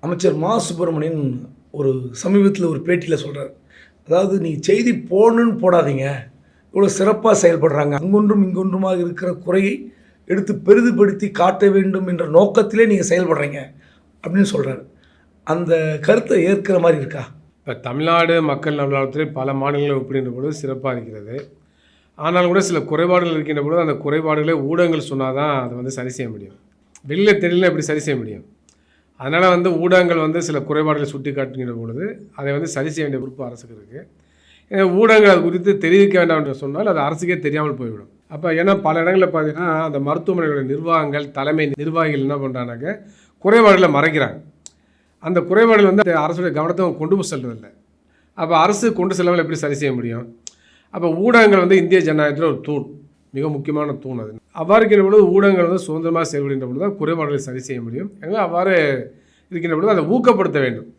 அமைச்சர் மா சுப்பிரமணியன் ஒரு சமீபத்தில் ஒரு பேட்டியில் சொல்கிறார், அதாவது நீ செய்தி போடணுன்னு போடாதீங்க, இவ்வளோ சிறப்பாக செயல்படுறாங்க, அங்கொன்றும் இங்கொன்றுமாக இருக்கிற குறையை எடுத்து பெரிதுபடுத்தி காட்ட வேண்டும் என்ற நோக்கத்திலே நீங்கள் செயல்படுறீங்க அப்படின்னு சொல்கிறார். அந்த கருத்தை ஏற்கிற மாதிரி இருக்கா? இப்போ தமிழ்நாடு மக்கள் நல்வாழ்வுத்துறை பல மாநிலங்களை ஒப்பிடுகின்ற பொழுது சிறப்பாக இருக்கிறது. ஆனால் கூட சில குறைபாடுகள் இருக்கின்ற பொழுது அந்த குறைபாடுகளை ஊடகங்கள் சொன்னால் தான் அதை சரி செய்ய முடியும். வெளியில் தெரியல எப்படி சரி செய்ய முடியும்? அதனால் ஊடகங்கள் சில குறைபாடுகளை சுட்டி காட்டுகின்ற பொழுது அதை சரி செய்ய வேண்டிய பொறுப்பு அரசுக்கு இருக்குது. ஊடகங்கள் அது குறித்து தெரிவிக்க வேண்டாம் என்று சொன்னால் அது அரசுக்கே தெரியாமல் போய்விடும். அப்போ ஏன்னா பல இடங்களில் பார்த்தீங்கன்னா அந்த மருத்துவமனைகளுடைய நிர்வாகங்கள், தலைமை நிர்வாகிகள் என்ன பண்ணுறாங்க, குறைபாடுகளை மறைக்கிறாங்க. அந்த குறைபாடுகள் அரசுடைய கவனத்தை கொண்டு போய் செல்வதில்லை. அப்போ அரசு கொண்டு செல்லாமல் எப்படி சரி செய்ய முடியும்? அப்போ ஊடகங்கள் இந்திய ஜனநாயகத்தில் ஒரு தூண், மிக முக்கியமான தூண். அது அவ்வாறு இருக்கின்ற பொழுது ஊடகங்கள் சுதந்திரமாக செயல்படுகின்ற பொழுது தான் குறைபாடுகளை சரி செய்ய முடியும். எனவே அவ்வாறு இருக்கின்ற பொழுது அதை ஊக்கப்படுத்த வேண்டும்.